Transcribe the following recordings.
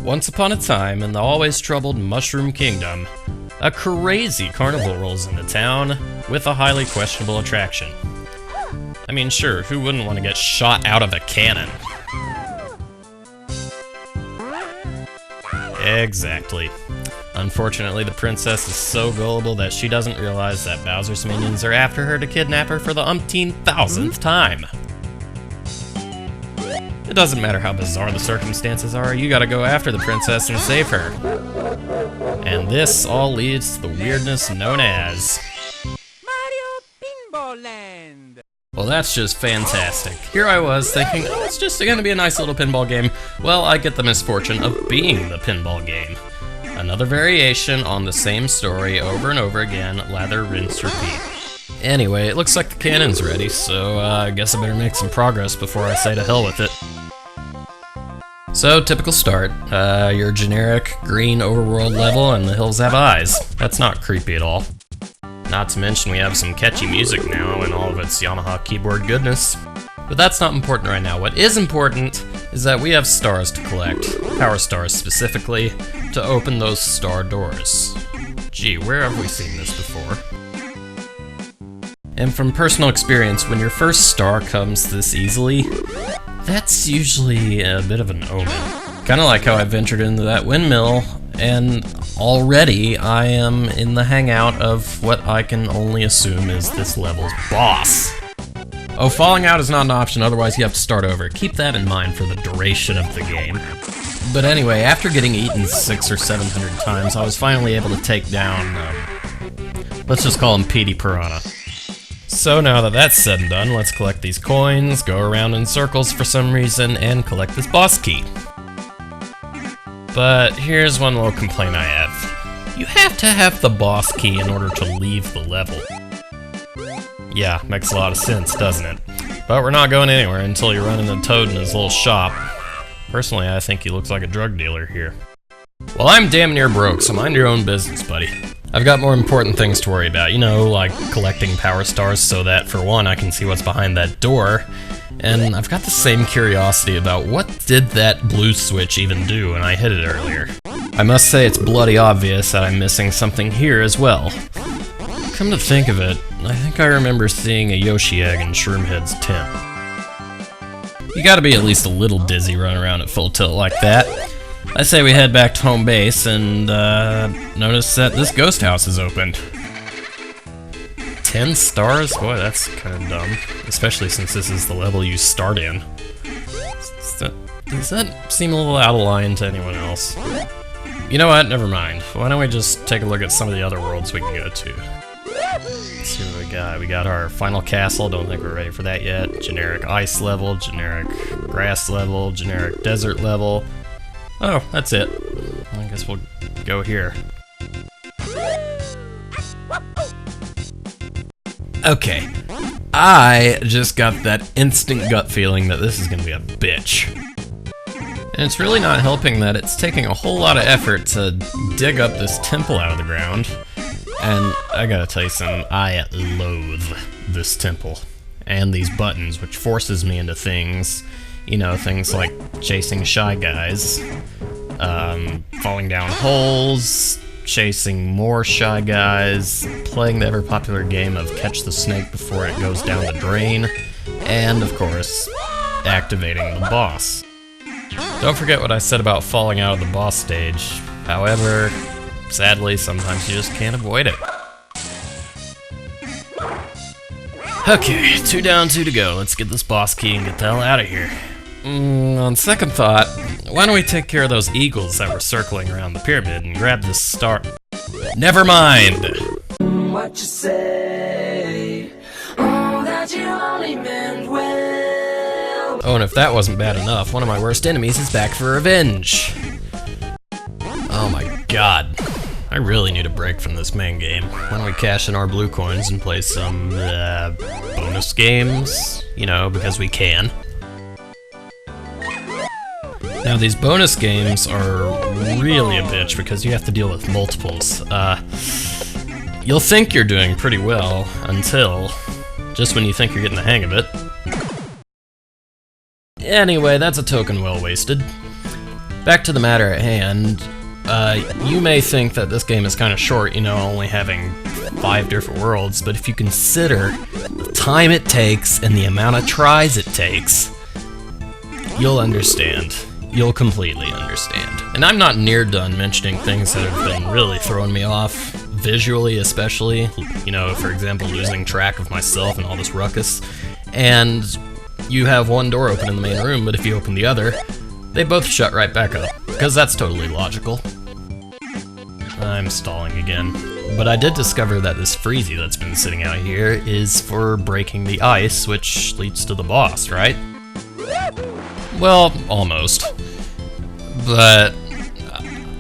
Once upon a time, in the always troubled Mushroom Kingdom, a crazy carnival rolls into town with a highly questionable attraction. I mean, sure, who wouldn't want to get shot out of a cannon? Exactly. Unfortunately, the princess is so gullible that she doesn't realize that Bowser's minions are after her to kidnap her for the umpteen-thousandth time. It doesn't matter how bizarre the circumstances are, you gotta go after the princess and save her. And this all leads to the weirdness known as Mario Pinball Land. Well, that's just fantastic. Here I was thinking, oh, it's just gonna be a nice little pinball game. Well, I get the misfortune of being the pinball game. Another variation on the same story over and over again, lather, rinse, repeat. Anyway, it looks like the cannon's ready, so I guess I better make some progress before I say to hell with it. So, typical start, your generic green overworld level and the hills have eyes. That's not creepy at all. Not to mention we have some catchy music now and all of its Yamaha keyboard goodness. But that's not important right now. What is important is that we have stars to collect, power stars specifically, to open those star doors. Gee, where have we seen this before? And from personal experience, when your first star comes this easily, that's usually a bit of an omen. Kinda like how I ventured into that windmill, and already I am in the hangout of what I can only assume is this level's boss. Oh, falling out is not an option, otherwise you have to start over. Keep that in mind for the duration of the game. But anyway, after getting eaten 600 or 700 times, I was finally able to take down, let's just call him Petey Piranha. So now that that's said and done, let's collect these coins, go around in circles for some reason, and collect this boss key. But here's one little complaint I have. You have to have the boss key in order to leave the level. Yeah, makes a lot of sense, doesn't it? But we're not going anywhere until you run into Toad in his little shop. Personally, I think he looks like a drug dealer here. Well, I'm damn near broke, so mind your own business, buddy. I've got more important things to worry about, you know, like collecting power stars so that, for one, I can see what's behind that door. And I've got the same curiosity about what did that blue switch even do when I hit it earlier. I must say it's bloody obvious that I'm missing something here as well. Come to think of it, I think I remember seeing a Yoshi egg in Shroomhead's tent. You gotta be at least a little dizzy running around at full tilt like that. I say we head back to home base and notice that this ghost house is opened. 10 stars? Boy, that's kind of dumb. Especially since this is the level you start in. Does that seem a little out of line to anyone else? You know what? Never mind. Why don't we just take a look at some of the other worlds we can go to. Let's see what we got. We got our final castle. Don't think we're ready for that yet. Generic ice level, generic grass level, generic desert level. Oh, that's it. I guess we'll go here. Okay. I just got that instant gut feeling that this is gonna be a bitch. And it's really not helping that it's taking a whole lot of effort to dig up this temple out of the ground. And I gotta tell you something, I loathe this temple. And these buttons, which forces me into things, you know, things like chasing shy guys, falling down holes, chasing more shy guys, playing the ever-popular game of catch the snake before it goes down the drain, and, of course, activating the boss. Don't forget what I said about falling out of the boss stage. However, sadly, sometimes you just can't avoid it. Okay, 2 down, 2 to go. Let's get this boss key and get the hell out of here. On second thought, why don't we take care of those eagles that were circling around the pyramid and grab this star? Never mind! What you say? Oh, that you only meant well. Oh, and if that wasn't bad enough, one of my worst enemies is back for revenge. Oh my god. I really need a break from this main game. Why don't we cash in our blue coins and play some, bonus games? You know, because we can. Now, these bonus games are really a bitch because you have to deal with multiples. You'll think you're doing pretty well until just when you think you're getting the hang of it. Anyway, that's a token well wasted. Back to the matter at hand, you may think that this game is kind of short, you know, only having 5 different worlds, but if you consider the time it takes and the amount of tries it takes, you'll understand. You'll completely understand. And I'm not near done mentioning things that have been really throwing me off, visually especially. You know, for example, losing track of myself and all this ruckus. And you have one door open in the main room, but if you open the other, they both shut right back up, because that's totally logical. I'm stalling again. But I did discover that this freezy that's been sitting out here is for breaking the ice, which leads to the boss, right? Well, almost. But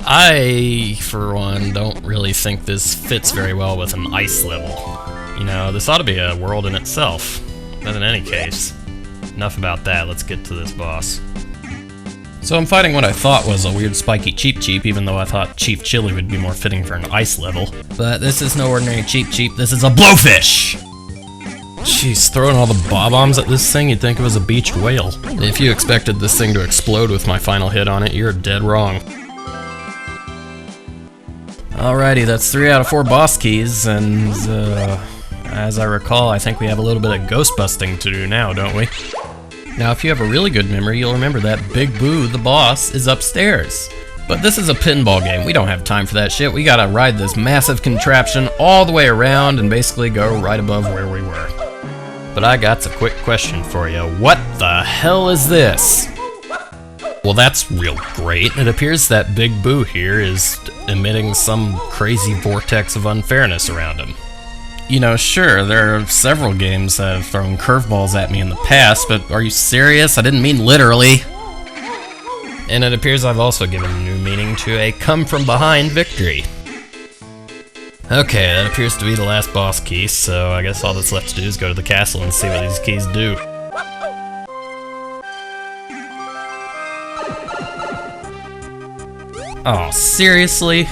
I, for one, don't really think this fits very well with an ice level. You know, this ought to be a world in itself. But in any case, enough about that, let's get to this boss. So I'm fighting what I thought was a weird spiky EmceeCh4p's, even though I thought Chief Chili would be more fitting for an ice level. But this is no ordinary EmceeCh4p's, this is a blowfish! Jeez, throwing all the bob-ombs at this thing, you'd think it was a beached whale. If you expected this thing to explode with my final hit on it, you're dead wrong. Alrighty, that's 3 out of 4 boss keys, and as I recall, I think we have a little bit of ghost busting to do now, don't we? Now, if you have a really good memory, you'll remember that Big Boo, the boss, is upstairs. But this is a pinball game. We don't have time for that shit. We gotta ride this massive contraption all the way around and basically go right above where we were. But I got a quick question for you. What the hell is this? Well, that's real great. It appears that Big Boo here is emitting some crazy vortex of unfairness around him. You know, sure, there are several games that have thrown curveballs at me in the past, but are you serious? I didn't mean literally. And it appears I've also given new meaning to a come-from-behind victory. Okay, that appears to be the last boss key, so I guess all that's left to do is go to the castle and see what these keys do. Oh, seriously?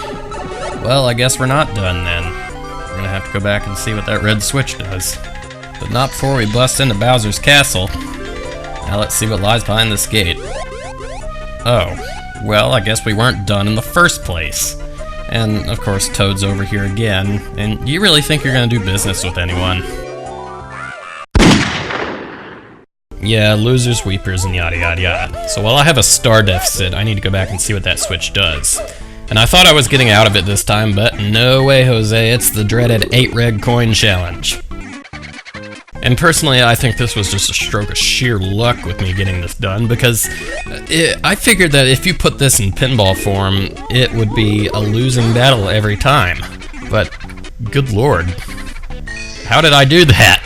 Well, I guess we're not done then. We're gonna have to go back and see what that red switch does. But not before we bust into Bowser's castle. Now let's see what lies behind this gate. Oh, well, I guess we weren't done in the first place. And, of course, Toad's over here again. And you really think you're gonna do business with anyone? Yeah, losers, weepers, and yada yada yada. So while I have a star deficit, I need to go back and see what that switch does. And I thought I was getting out of it this time, but no way, Jose, it's the dreaded 8 red coin challenge. And personally, I think this was just a stroke of sheer luck with me getting this done, because I figured that if you put this in pinball form, it would be a losing battle every time. But, good lord, how did I do that?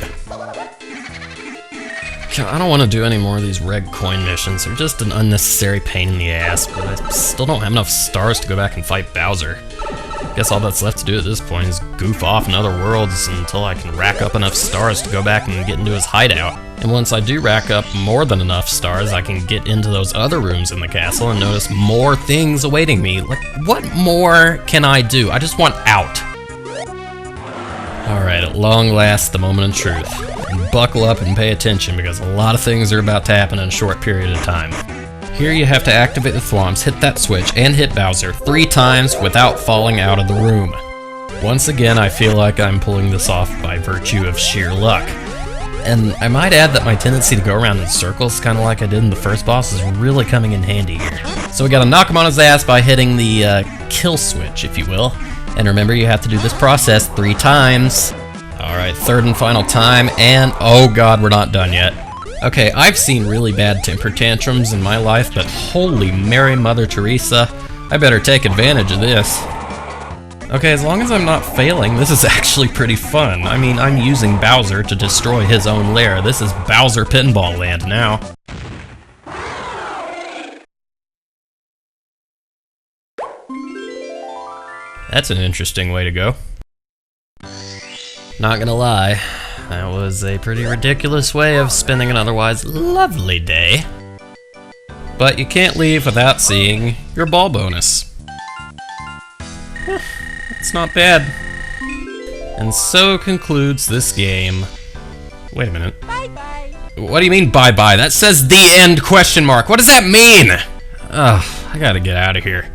I don't want to do any more of these red coin missions. They're just an unnecessary pain in the ass, but I still don't have enough stars to go back and fight Bowser. Guess all that's left to do at this point is goof off in other worlds until I can rack up enough stars to go back and get into his hideout. And once I do rack up more than enough stars, I can get into those other rooms in the castle and notice more things awaiting me. Like, what more can I do? I just want out. Alright, at long last, the moment of truth. And buckle up and pay attention, because a lot of things are about to happen in a short period of time. Here you have to activate the thwomps, hit that switch, and hit Bowser 3 times without falling out of the room. Once again, I feel like I'm pulling this off by virtue of sheer luck. And I might add that my tendency to go around in circles, kind of like I did in the first boss, is really coming in handy here. So we gotta knock him on his ass by hitting the kill switch, if you will. And remember, you have to do this process 3 times. Alright, 3rd and final time, and oh god, we're not done yet. Okay, I've seen really bad temper tantrums in my life, but holy Mary Mother Teresa, I better take advantage of this. Okay, as long as I'm not failing, this is actually pretty fun. I mean, I'm using Bowser to destroy his own lair. This is Bowser Pinball Land now. That's an interesting way to go. Not gonna lie, that was a pretty ridiculous way of spending an otherwise lovely day. But you can't leave without seeing your ball bonus. It's not bad. And so concludes this game. Wait a minute. Bye-bye. What do you mean bye-bye? That says the end question mark. What does that mean? Ugh. I gotta get out of here.